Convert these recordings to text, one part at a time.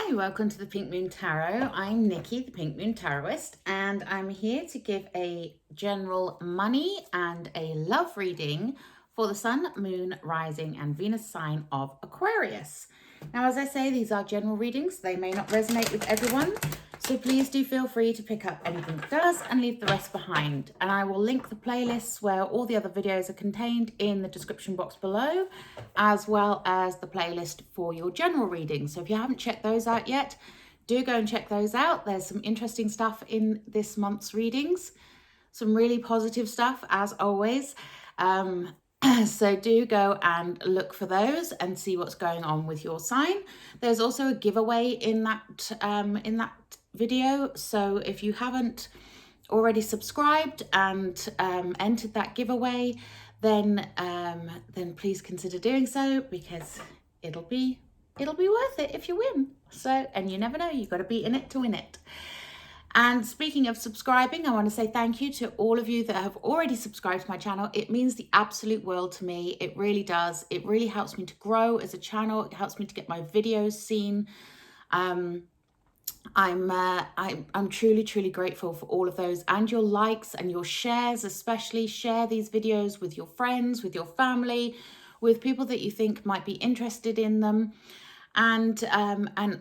Hi, welcome to the Pink Moon Tarot. I'm Nikki, the Pink Moon Tarotist, and I'm here to give a general money and a love reading for the Sun, Moon, Rising, and Venus sign of Aquarius. Now, as I say, these are general readings. They may not resonate with everyone, so please do feel free to pick up anything that does and leave the rest behind. And I will link the playlists where all the other videos are contained in the description box below, as well as the playlist for your general reading. So if you haven't checked those out yet, do go and check those out. There's some interesting stuff in this month's readings, some really positive stuff as always. So do go and look for those and see what's going on with your sign. There's also a giveaway in that video. So if you haven't already subscribed and entered that giveaway, then please consider doing so, because it'll be worth it if you win. So, and you never know, you've got to be in it to win it. And speaking of subscribing, I want to say thank you to all of you that have already subscribed to my channel. It means the absolute world to me. It really does. It really helps me to grow as a channel. It helps me to get my videos seen. I'm truly grateful for all of those, and your likes and your shares. Especially share these videos with your friends, with your family, with people that you think might be interested in them. And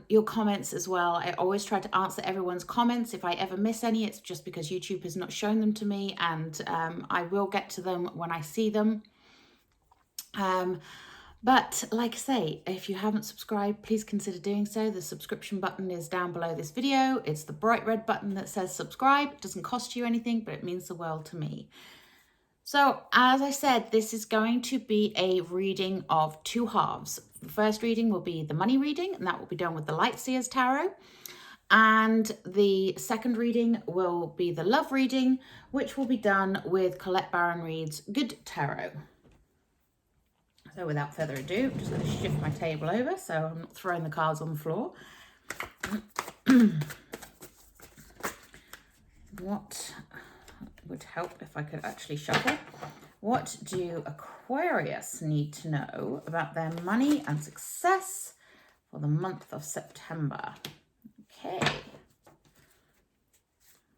your comments as well. I always try to answer everyone's comments. If I ever miss any, it's just because YouTube has not shown them to me, and I will get to them when I see them. But like I say, if you haven't subscribed, please consider doing so. The subscription button is down below this video. It's the bright red button that says subscribe. It doesn't cost you anything, but it means the world to me. So as I said, this is going to be a reading of two halves. The first reading will be the money reading, and that will be done with the Lightseers Tarot. And the second reading will be the love reading, which will be done with Colette Baron Reid's Good Tarot. So without further ado, I'm just going to shift my table over so I'm not throwing the cards on the floor. What would help if I could actually shuffle? What do Aquarius need to know about their money and success for the month of September? Okay.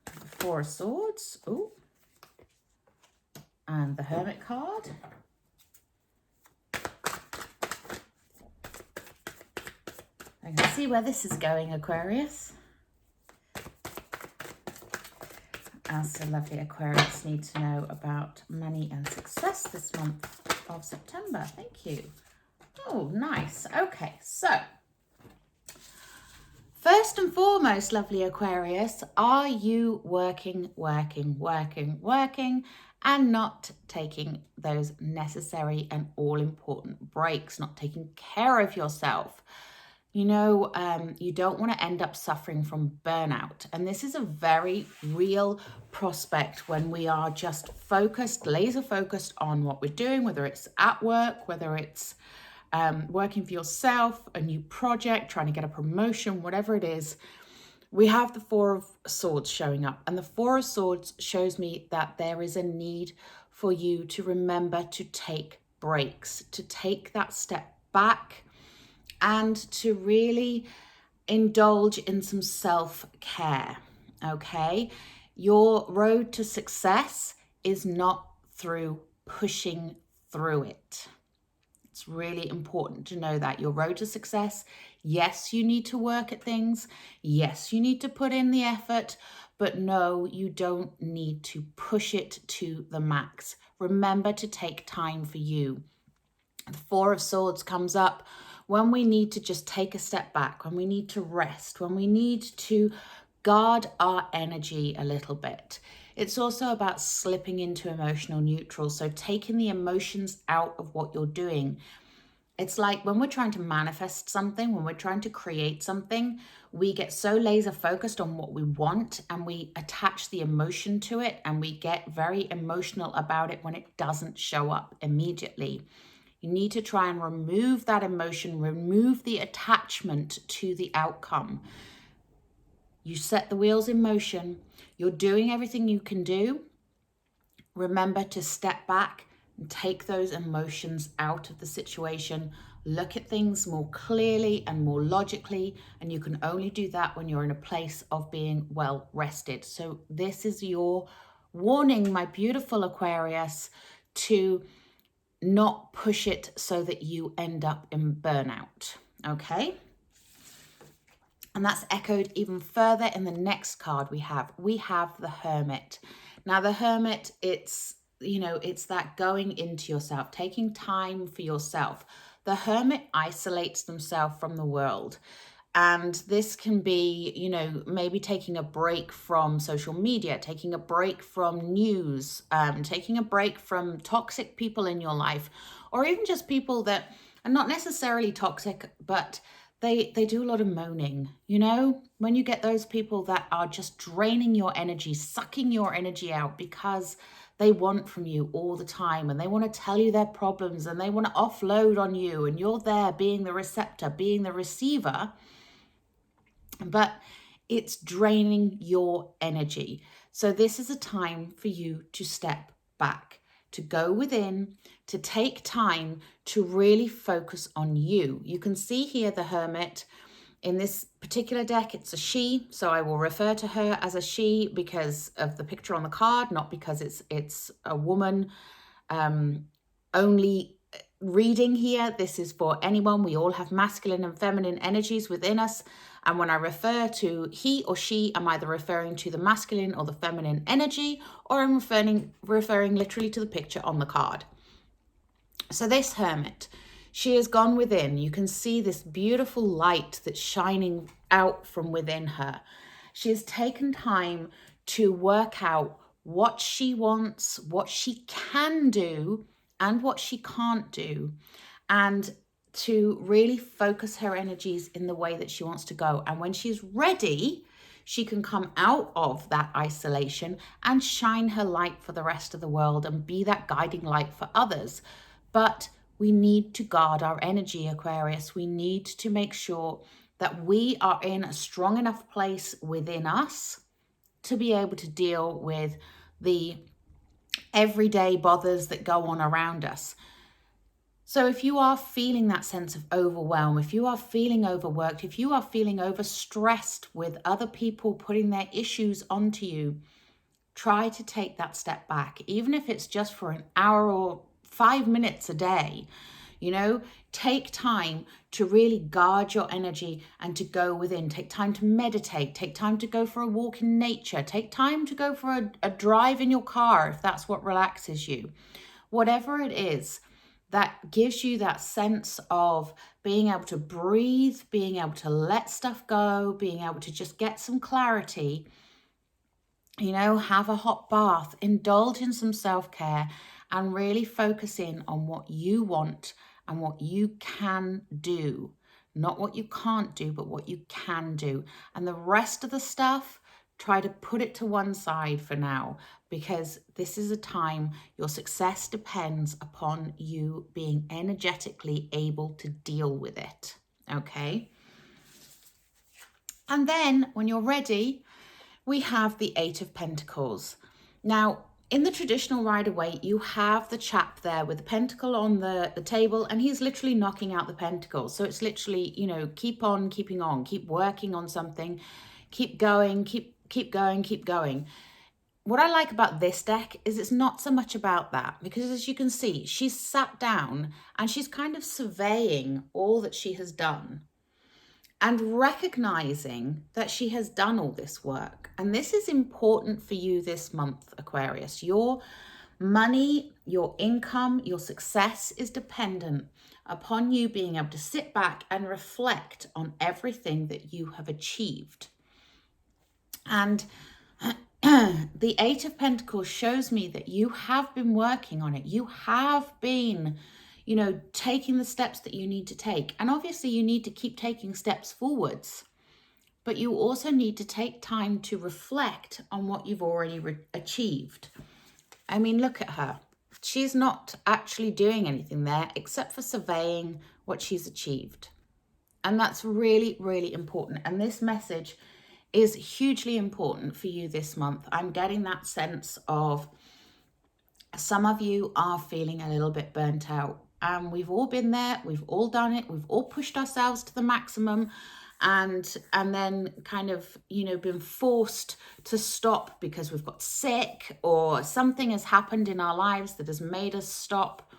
The Four of Swords. Ooh. And the Hermit card. I can see where this is going, Aquarius. As the lovely Aquarius need to know about money and success this month of September. Thank you. Oh, nice. Okay, so first and foremost, lovely Aquarius, are you working and not taking those necessary and all-important breaks, not taking care of yourself? You know, you don't want to end up suffering from burnout. And this is a very real prospect when we are just focused, laser focused on what we're doing, whether it's at work, whether it's working for yourself, a new project, trying to get a promotion, whatever it is. We have the Four of Swords showing up. And the Four of Swords shows me that there is a need for you to remember to take breaks, to take that step back, and to really indulge in some self-care, okay? Your road to success is not through pushing through it. It's really important to know that. Your road to success, yes, you need to work at things. Yes, you need to put in the effort, but no, you don't need to push it to the max. Remember to take time for you. The Four of Swords comes up when we need to just take a step back, when we need to rest, when we need to guard our energy a little bit. It's also about slipping into emotional neutral, so taking the emotions out of what you're doing. It's like when we're trying to manifest something, when we're trying to create something, we get so laser focused on what we want and we attach the emotion to it, and we get very emotional about it when it doesn't show up immediately. You need to try and remove that emotion, remove the attachment to the outcome. You set the wheels in motion. You're doing everything you can do. Remember to step back and take those emotions out of the situation. look at things more clearly and more logically, and you can only do that when you're in a place of being well rested. So this is your warning, my beautiful Aquarius, to not push it so that you end up in burnout, okay? And that's echoed even further in the next card we have. We have the Hermit. Now the Hermit, it's, you know, it's that going into yourself, taking time for yourself. The Hermit isolates themselves from the world. And this can be, you know, maybe taking a break from social media, taking a break from news, taking a break from toxic people in your life, or even just people that are not necessarily toxic, but they do a lot of moaning. You know, when you get those people that are just draining your energy, sucking your energy out because they want from you all the time, and they want to tell you their problems, and they want to offload on you, and you're there being the receptor, being the receiver, but it's draining your energy. So this is a time for you to step back, to go within, to take time to really focus on you. You can see here the Hermit. In this particular deck, it's a she, so I will refer to her as a she because of the picture on the card, not because it's a woman only reading here. This is for anyone. We all have masculine and feminine energies within us. And when I refer to he or she, I'm either referring to the masculine or the feminine energy, or I'm referring literally to the picture on the card. So this Hermit, she has gone within. You can see this beautiful light that's shining out from within her. She has taken time to work out what she wants, what she can do, and what she can't do, and to really focus her energies in the way that she wants to go. And when she's ready, she can come out of that isolation and shine her light for the rest of the world and be that guiding light for others. But we need to guard our energy, Aquarius. We need to make sure that we are in a strong enough place within us to be able to deal with the everyday bothers that go on around us. So if you are feeling that sense of overwhelm, if you are feeling overworked, if you are feeling overstressed with other people putting their issues onto you, try to take that step back, even if it's just for an hour or 5 minutes a day. You know, take time to really guard your energy and to go within. Take time to meditate. Take time to go for a walk in nature. Take time to go for a drive in your car if that's what relaxes you. Whatever it is that gives you that sense of being able to breathe, being able to let stuff go, being able to just get some clarity. You know, have a hot bath, indulge in some self-care, and really focus in on what you want and what you can do. Not what you can't do, but what you can do. And the rest of the stuff, try to put it to one side for now, because this is a time your success depends upon you being energetically able to deal with it. Okay? And then when you're ready, we have the Eight of Pentacles. Now, in the traditional Rider-Waite, you have the chap there with the pentacle on the table, and he's literally knocking out the pentacles. So it's literally, you know, keep on keeping on, keep working on something, keep going, keep going, keep going. What I like about this deck is it's not so much about that, because as you can see, she's sat down and she's kind of surveying all that she has done and recognizing that she has done all this work. And this is important for you this month, Aquarius. Your money, your income, your success is dependent upon you being able to sit back and reflect on everything that you have achieved. And the Eight of Pentacles shows me that you have been working on it. You have been, you know, taking the steps that you need to take. And obviously you need to keep taking steps forwards, but you also need to take time to reflect on what you've already achieved. I mean, look at her. She's not actually doing anything there except for surveying what she's achieved. And that's really, really important. And this message is hugely important for you this month. I'm getting that sense of some of you are feeling a little bit burnt out. and we've all been there, we've all done it, we've all pushed ourselves to the maximum, and then kind of, you know, been forced to stop because we've got sick or something has happened in our lives that has made us stop.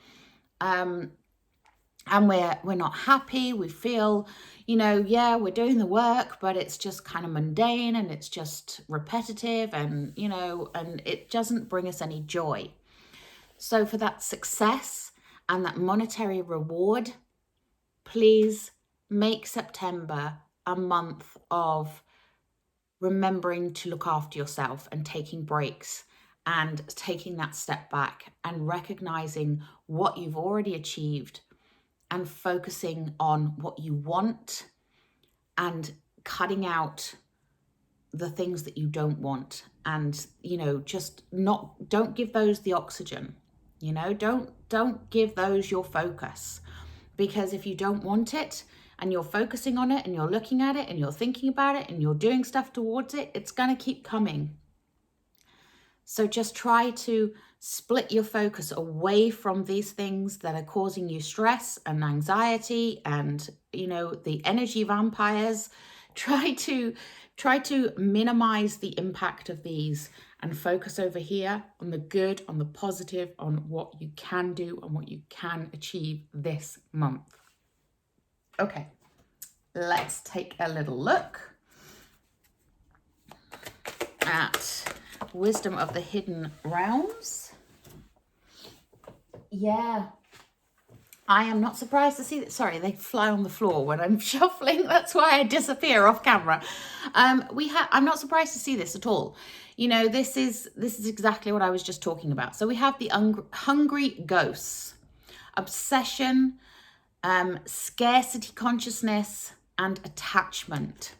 And we're not happy. We feel, you know, yeah, we're doing the work, but it's just kind of mundane and it's just repetitive, and, you know, and it doesn't bring us any joy. So for that success and that monetary reward, please make September a month of remembering to look after yourself and taking breaks and taking that step back and recognizing what you've already achieved and focusing on what you want and cutting out the things that you don't want. And, you know, just don't give those the oxygen, you know, don't give those your focus, because if you don't want it and you're focusing on it and you're looking at it and you're thinking about it and you're doing stuff towards it, it's going to keep coming. So just try to split your focus away from these things that are causing you stress and anxiety and, you know, the energy vampires. Try to minimize the impact of these and focus over here on the good, on the positive, on what you can do and what you can achieve this month. Okay, let's take a little look at Wisdom of the Hidden Realms. Yeah, I am not surprised to see that. Sorry, they fly on the floor when I'm shuffling. That's why I disappear off camera. I'm not surprised to see this at all. You know, this is exactly what I was just talking about. So we have the hungry ghosts, obsession, scarcity consciousness, and attachment.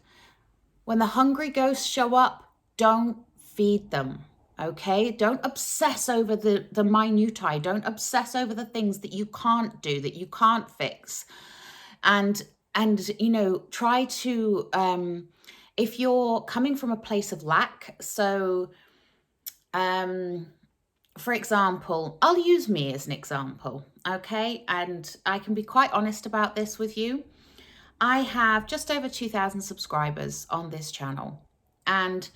When the hungry ghosts show up, don't feed them. Okay, don't obsess over the minutiae. Don't obsess over the things that you can't do, that you can't fix. And you know, try to, if you're coming from a place of lack, so for example, I'll use me as an example, okay? And I can be quite honest about this with you. I have just over 2,000 subscribers on this channel, and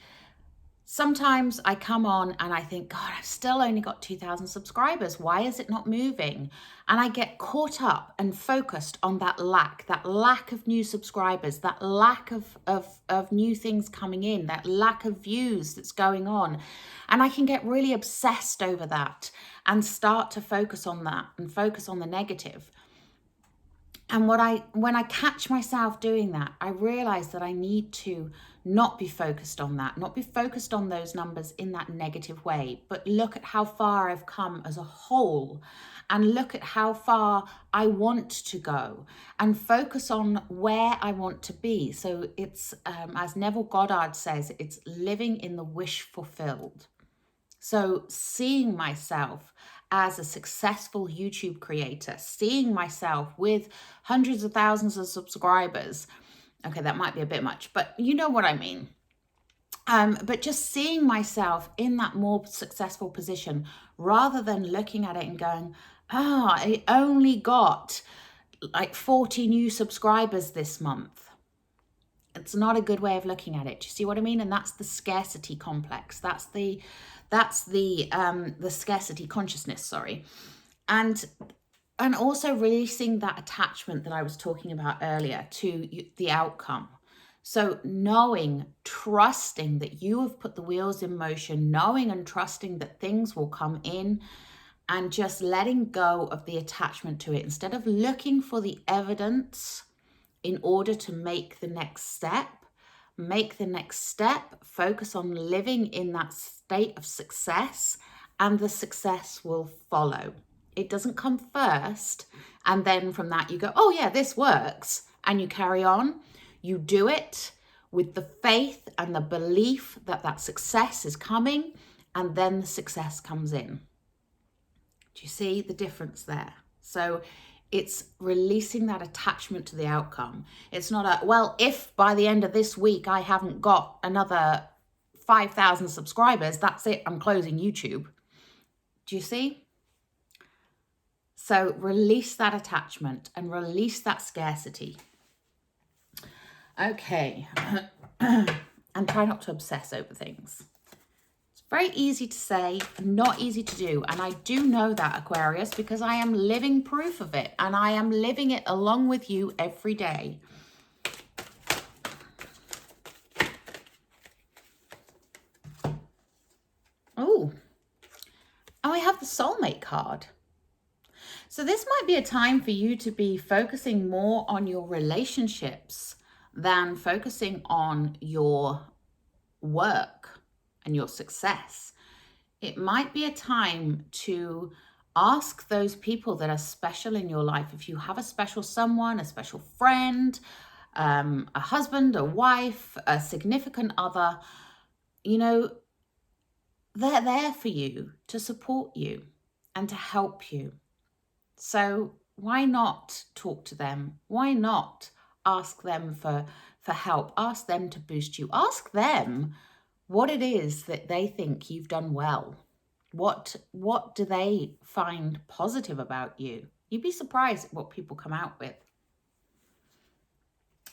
sometimes I come on and I think, God, I've still only got 2,000 subscribers. Why is it not moving? And I get caught up and focused on that lack of new subscribers, that lack of new things coming in, that lack of views that's going on. And I can get really obsessed over that and start to focus on that and focus on the negative. And when I catch myself doing that, I realize that I need to not be focused on that, not be focused on those numbers in that negative way, but look at how far I've come as a whole and look at how far I want to go and focus on where I want to be. So it's, as Neville Goddard says, it's living in the wish fulfilled. So seeing myself as a successful YouTube creator, seeing myself with hundreds of thousands of subscribers. Okay, that might be a bit much, but you know what I mean. But just seeing myself in that more successful position rather than looking at it and going, I only got like 40 new subscribers this month. It's not a good way of looking at it. Do you see what I mean? And that's the scarcity complex. That's the scarcity consciousness, sorry. And also releasing that attachment that I was talking about earlier to the outcome. So knowing, trusting that you have put the wheels in motion, knowing and trusting that things will come in, and just letting go of the attachment to it instead of looking for the evidence in order to make the next step. Make the next step, focus on living in that state of success, and the success will follow. It doesn't come first, and then from that you go, oh yeah, this works, and you carry on. You do it with the faith and the belief that that success is coming, and then the success comes in. Do you see the difference there? So it's releasing that attachment to the outcome. It's not well, if by the end of this week I haven't got another 5,000 subscribers, that's it, I'm closing YouTube. Do you see? So release that attachment and release that scarcity. Okay. And try not to obsess over things. It's very easy to say, not easy to do. And I do know that, Aquarius, because I am living proof of it. And I am living it along with you every day. Oh, I have the soulmate card. So this might be a time for you to be focusing more on your relationships than focusing on your work and your success. It might be a time to ask those people that are special in your life. If you have a special someone, a special friend, a husband, a wife, a significant other, you know, they're there for you to support you and to help you. So why not talk to them? Why not ask them for help? Ask them to boost you. Ask them what it is that they think you've done well. What do they find positive about you? You'd be surprised at what people come out with.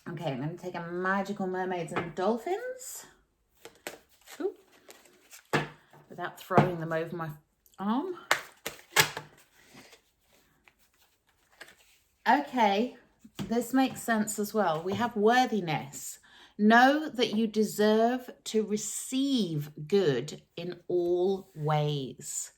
Okay, I'm going to take a Magical Mermaids and Dolphins. Ooh. Without throwing them over my arm. Okay, this makes sense as well. We have worthiness. Know that you deserve to receive good in all ways.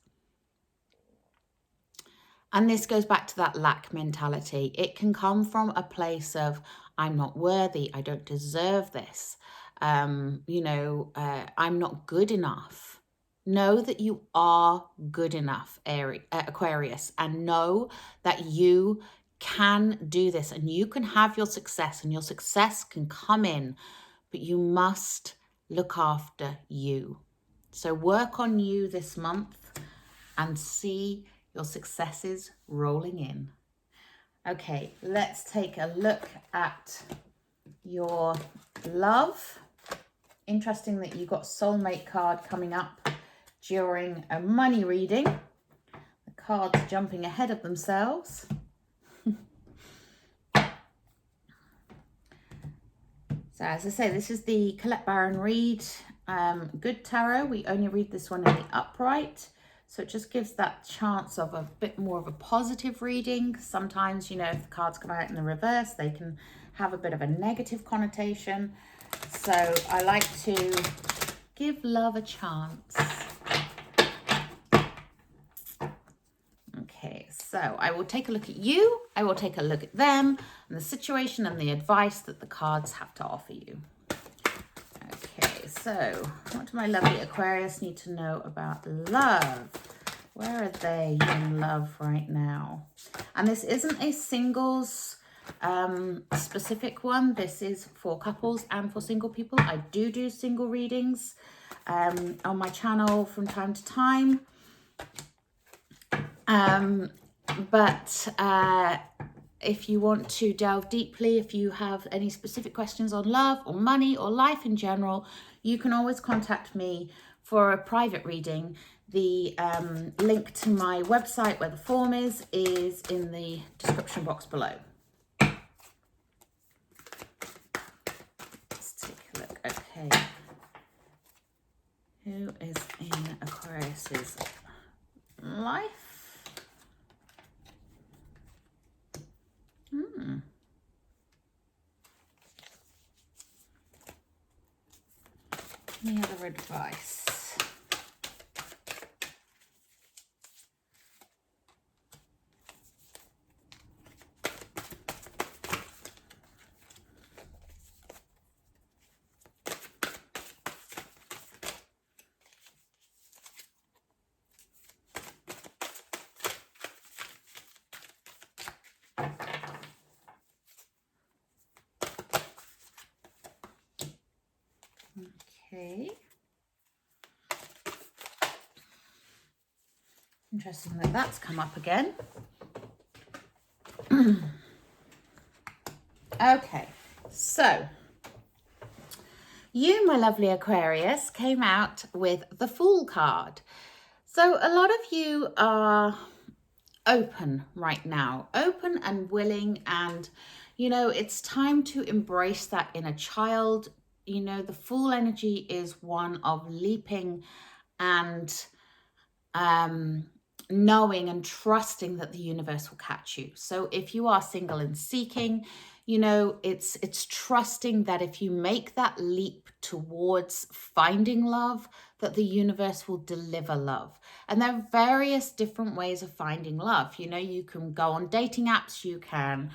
And this goes back to that lack mentality. It can come from a place of, I'm not worthy, I don't deserve this, I'm not good enough. Know that you are good enough, Aquarius, and know that you can do this and you can have your success, and your success can come in, but you must look after you. So work on you this month and see your successes rolling in. Okay, let's take a look at your love. Interesting that you got soulmate card coming up during a money reading. The cards jumping ahead of themselves. So as I say, this is the Colette Baron read. Good tarot. We only read this one in the upright. So it just gives that chance of a bit more of a positive reading. Sometimes, if the cards come out in the reverse, they can have a bit of a negative connotation. So I like to give love a chance. Okay, so I will take a look at you. I will take a look at them and the situation and the advice that the cards have to offer you. Okay, so what do my lovely Aquarius need to know about love? Where are they in love right now? And this isn't a singles specific one. This is for couples and for single people. I do single readings on my channel from time to time. But if you want to delve deeply, if you have any specific questions on love or money or life in general, you can always contact me for a private reading. The link to my website where the form is in the description box below. Let's take a look. Okay. Who is in Aquarius's life? Any other advice? Okay. Interesting that that's come up again. Okay, so you, my lovely Aquarius, came out with the Fool card. So a lot of you are open right now, open and willing. And, it's time to embrace that inner child. The full energy is one of leaping and knowing and trusting that the universe will catch you. So if you are single and seeking, it's trusting that if you make that leap towards finding love, that the universe will deliver love. And there are various different ways of finding love. You can go on dating apps, you can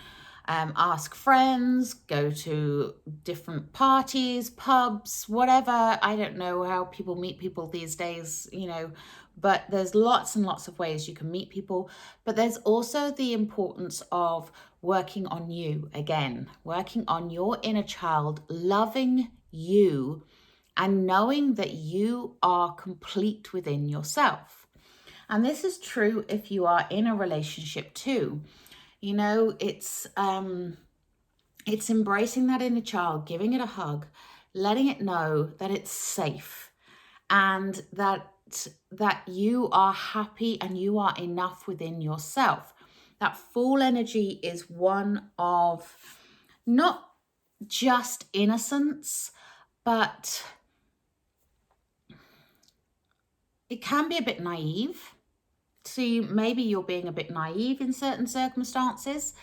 ask friends, go to different parties, pubs, whatever. I don't know how people meet people these days, but there's lots and lots of ways you can meet people. But there's also the importance of working on you again, working on your inner child, loving you, and knowing that you are complete within yourself. And this is true if you are in a relationship too. It's embracing that inner child, giving it a hug, letting it know that it's safe, and that you are happy and you are enough within yourself. That full energy is one of not just innocence, but it can be a bit naive. So maybe you're being a bit naive in certain circumstances,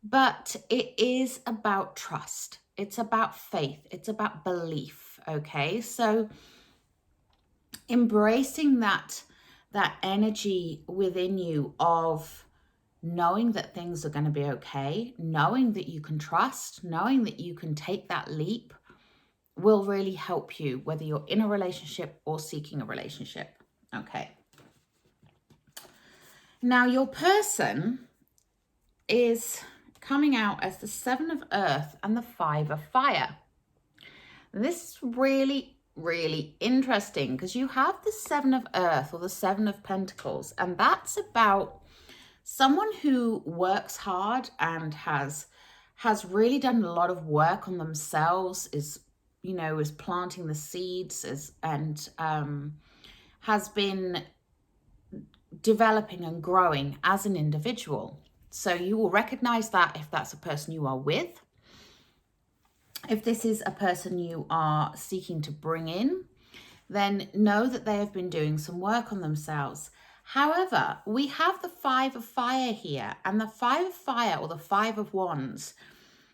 but it is about trust. It's about faith. It's about belief. Okay. So embracing that energy within you of knowing that things are going to be okay, knowing that you can trust, knowing that you can take that leap will really help you, whether you're in a relationship or seeking a relationship. Okay. Now, your person is coming out as the 7 of Earth and the 5 of Fire. This is really, really interesting because you have the 7 of Earth or the 7 of Pentacles, and that's about someone who works hard and has really done a lot of work on themselves, is planting the seeds, and has been developing and growing as an individual. So you will recognize that if that's a person you are with. If this is a person you are seeking to bring in, then know that they have been doing some work on themselves. However, we have the 5 of Fire here, and the 5 of Fire, or the 5 of Wands.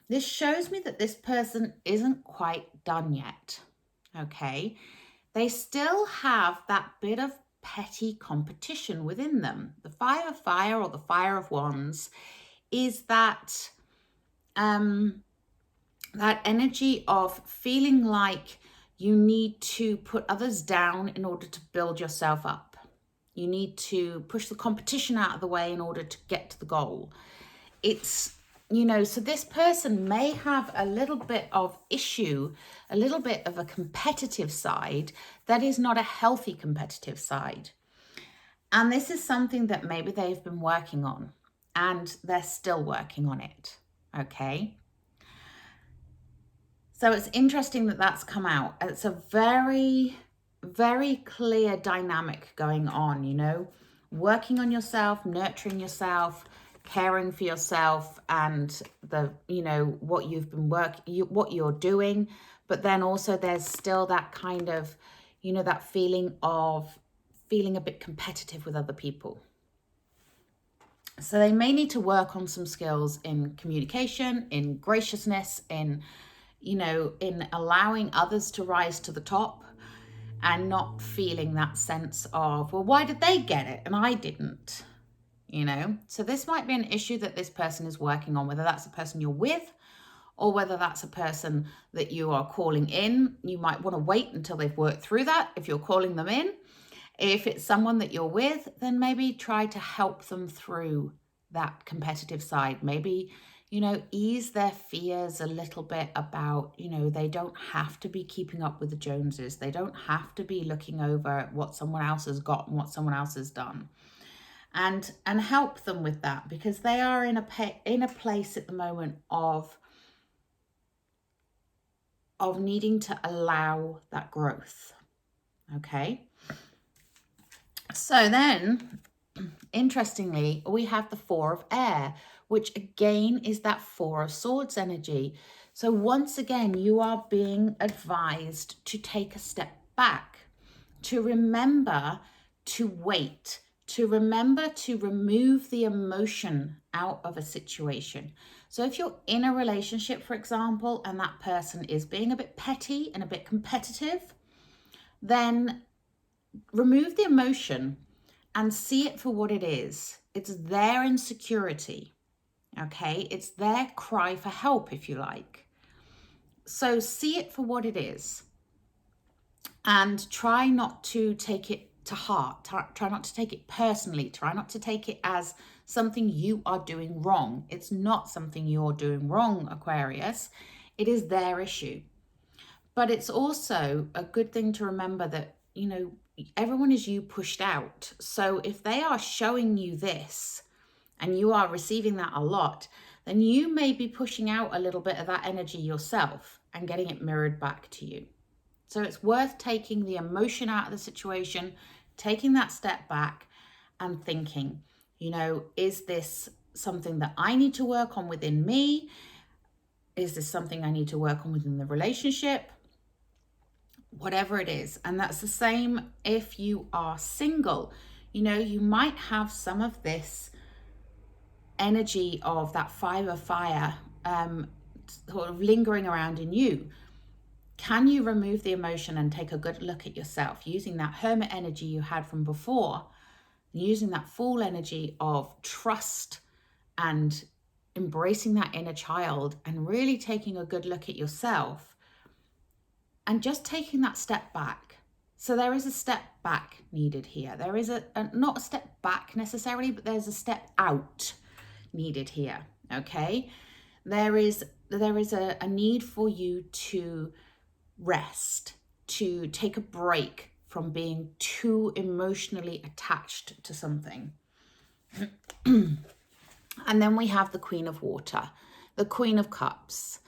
This shows me that this person isn't quite done yet. Okay. They still have that bit of petty competition within them. The 5 of Fire, or the Fire of Wands, is that that energy of feeling like you need to put others down in order to build yourself up. You need to push the competition out of the way in order to get to the goal. It's, so this person may have a little bit of issue, a little bit of a competitive side that is not a healthy competitive side. And this is something that maybe they've been working on and they're still working on it. Okay. So it's interesting that that's come out. It's a very, very clear dynamic going on, working on yourself, nurturing yourself, caring for yourself, and what you've been what you're doing. But then also there's still that kind of, that feeling of feeling a bit competitive with other people. So they may need to work on some skills in communication, in graciousness, in allowing others to rise to the top, and not feeling that sense of, well, why did they get it and I didn't? So this might be an issue that this person is working on, whether that's a person you're with or whether that's a person that you are calling in. You might want to wait until they've worked through that if you're calling them in. If it's someone that you're with, then maybe try to help them through that competitive side. Maybe, ease their fears a little bit about, they don't have to be keeping up with the Joneses. They don't have to be looking over at what someone else has got and what someone else has done. And help them with that, because they are in a place at the moment of needing to allow that growth. Okay. So then interestingly, we have the Four of Air, which again is that Four of Swords energy. So once again, you are being advised to take a step back, to remember to wait, to remember to remove the emotion out of a situation. So if you're in a relationship, for example, and that person is being a bit petty and a bit competitive, then remove the emotion and see it for what it is. It's their insecurity, okay? It's their cry for help, if you like. So see it for what it is and try not to take it to heart. Try not to take it personally. Try not to take it as something you are doing wrong. It's not something you're doing wrong, Aquarius. It is their issue. But it's also a good thing to remember that, you know, everyone is you pushed out. So if they are showing you this and you are receiving that a lot, then you may be pushing out a little bit of that energy yourself and getting it mirrored back to you. So it's worth taking the emotion out of the situation, taking that step back and thinking, you know, is this something that I need to work on within me? Is this something I need to work on within the relationship? Whatever it is. And that's the same if you are single. You know, you might have some of this energy of that Five of Fire sort of lingering around in you. Can you remove the emotion and take a good look at yourself using that Hermit energy you had from before, using that Fool energy of trust and embracing that inner child and really taking a good look at yourself and just taking that step back. So there is a step back needed here. There is not a step back necessarily, but there's a step out needed here, okay? There is a need for you to rest, to take a break from being too emotionally attached to something. And then we have the Queen of Water, the Queen of Cups.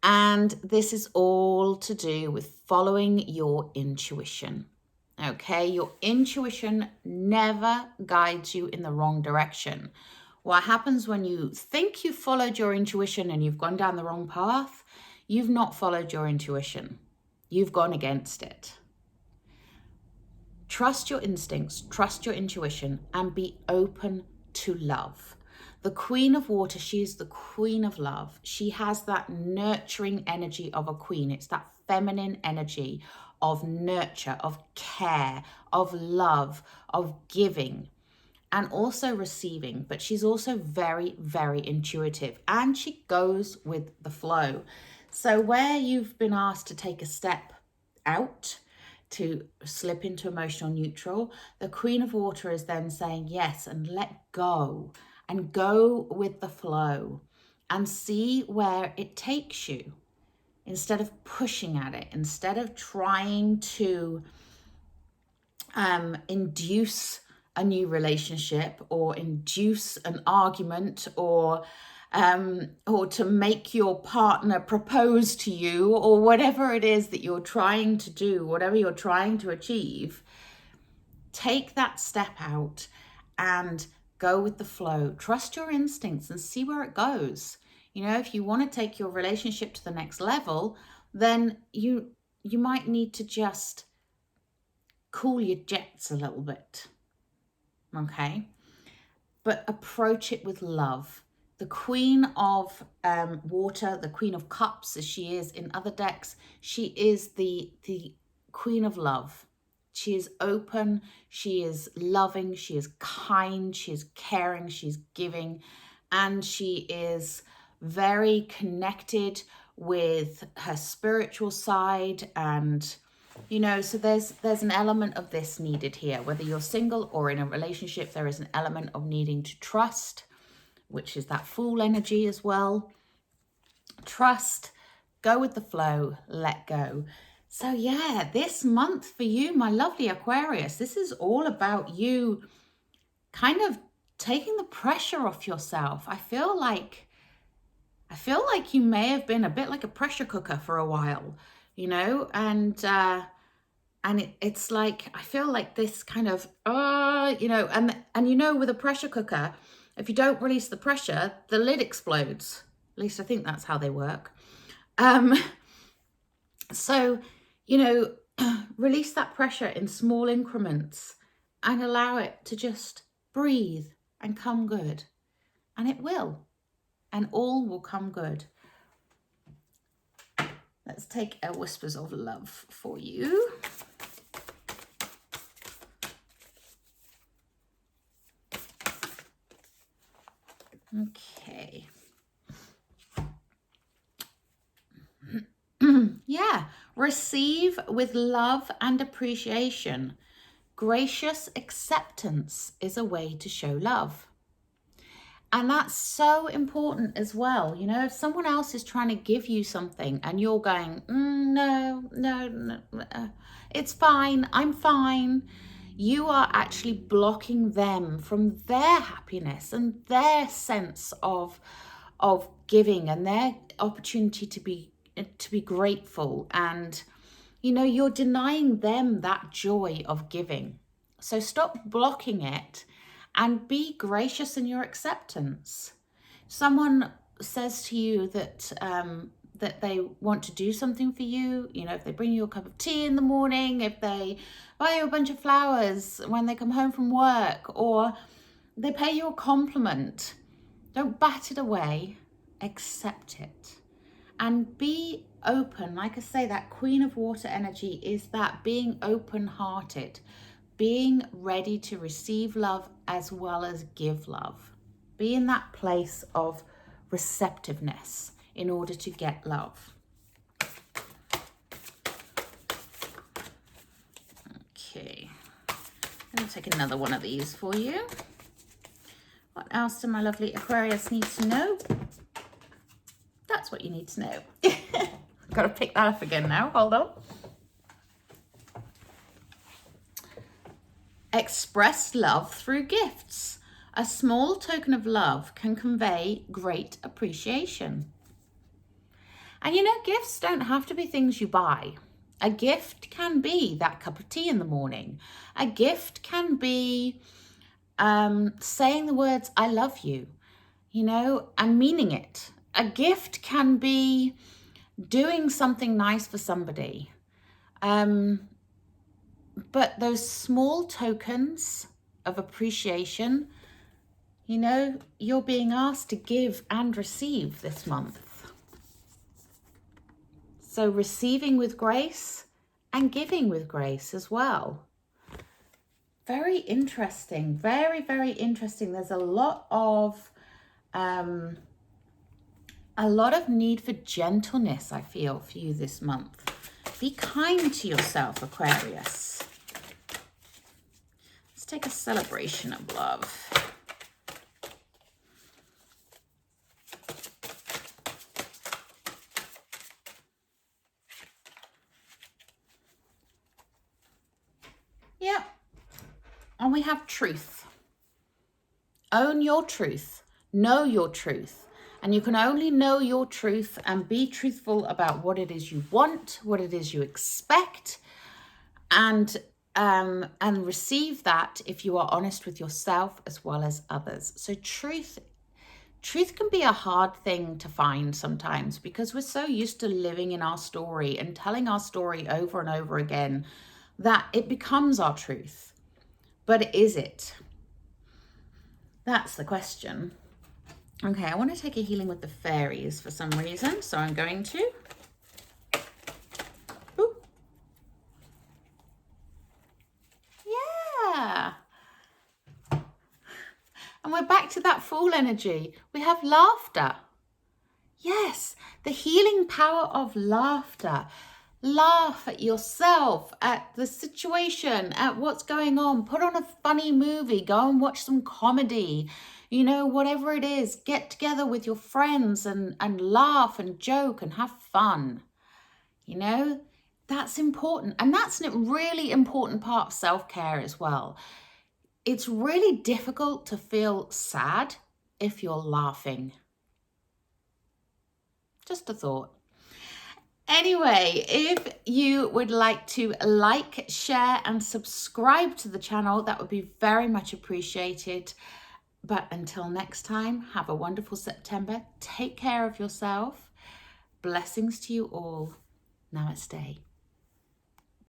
And this is all to do with following your intuition. Okay, your intuition never guides you in the wrong direction. What happens when you think you've followed your intuition and you've gone down the wrong path? You've not followed your intuition. You've gone against it. Trust your instincts, trust your intuition, and be open to love. The Queen of Water, she is the Queen of Love. She has that nurturing energy of a queen. It's that feminine energy of nurture, of care, of love, of giving, and also receiving. But she's also very, very intuitive, and she goes with the flow. So where you've been asked to take a step out, to slip into emotional neutral, the Queen of Water is then saying yes and let go. And go with the flow and see where it takes you instead of pushing at it, instead of trying to induce a new relationship or induce an argument or to make your partner propose to you or whatever it is that you're trying to do, whatever you're trying to achieve. Take that step out and go with the flow. Trust your instincts and see where it goes. You know, if you want to take your relationship to the next level, then you might need to just cool your jets a little bit. Okay? But approach it with love. The Queen of Water, the Queen of Cups, as she is in other decks, she is the Queen of Love. She is open, she is loving, she is kind, she is caring, she's giving, and she is very connected with her spiritual side. And, you know, so there's an element of this needed here. Whether you're single or in a relationship, there is an element of needing to trust, which is that Fool energy as well. Trust, go with the flow, let go. So yeah, this month for you, my lovely Aquarius, this is all about you kind of taking the pressure off yourself. I feel like you may have been a bit like a pressure cooker for a while, you know, and And it's like, I feel like this kind of, you know, and you know, with a pressure cooker, if you don't release the pressure, the lid explodes. At least I think that's how they work. So, you know, release that pressure in small increments and allow it to just breathe and come good. And it will. And all will come good. Let's take a Whispers of Love for you. Okay. Yeah. Receive with love and appreciation. Gracious acceptance is a way to show love. And that's so important as well. You know, if someone else is trying to give you something and you're going, no, it's fine, I'm fine. You are actually blocking them from their happiness and their sense of giving and their opportunity to be grateful. And, you know, you're denying them that joy of giving. So stop blocking it and be gracious in your acceptance. Someone says to you that that they want to do something for you, you know, if they bring you a cup of tea in the morning, if they buy you a bunch of flowers when they come home from work, or they pay you a compliment, don't bat it away, accept it. And be open. Like I say, that Queen of Water energy is that being open-hearted, being ready to receive love as well as give love. Be in that place of receptiveness in order to get love. Okay, I'm going to take another one of these for you. What else do my lovely Aquarius need to know? That's what you need to know. Got to pick that up again now. Hold on. Express love through gifts. A small token of love can convey great appreciation. And you know, gifts don't have to be things you buy. A gift can be that cup of tea in the morning. A gift can be saying the words, I love you, you know, and meaning it. A gift can be doing something nice for somebody. But those small tokens of appreciation, you know, you're being asked to give and receive this month. So receiving with grace and giving with grace as well. Very interesting. Very, very interesting. There's a lot of need for gentleness, I feel, for you this month. Be kind to yourself, Aquarius. Let's take a celebration of love. Yep. And we have truth. Own your truth. Know your truth. And you can only know your truth and be truthful about what it is you want, what it is you expect, and receive that if you are honest with yourself as well as others. So truth can be a hard thing to find sometimes because we're so used to living in our story and telling our story over and over again that it becomes our truth. But is it? That's the question. Okay, I want to take a healing with the fairies for some reason, so I'm going to. Ooh. Yeah. And we're back to that Fool energy. We have laughter. Yes, the healing power of laughter. Laugh at yourself, at the situation, at what's going on. Put on a funny movie. Go and watch some comedy. You know, whatever it is, get together with your friends and laugh and joke and have fun. You know, that's important. And that's a really important part of self-care as well. It's really difficult to feel sad if you're laughing. Just a thought. Anyway, if you would like to like, share, and subscribe to the channel, that would be very much appreciated. But until next time, have a wonderful September. Take care of yourself. Blessings to you all. Namaste.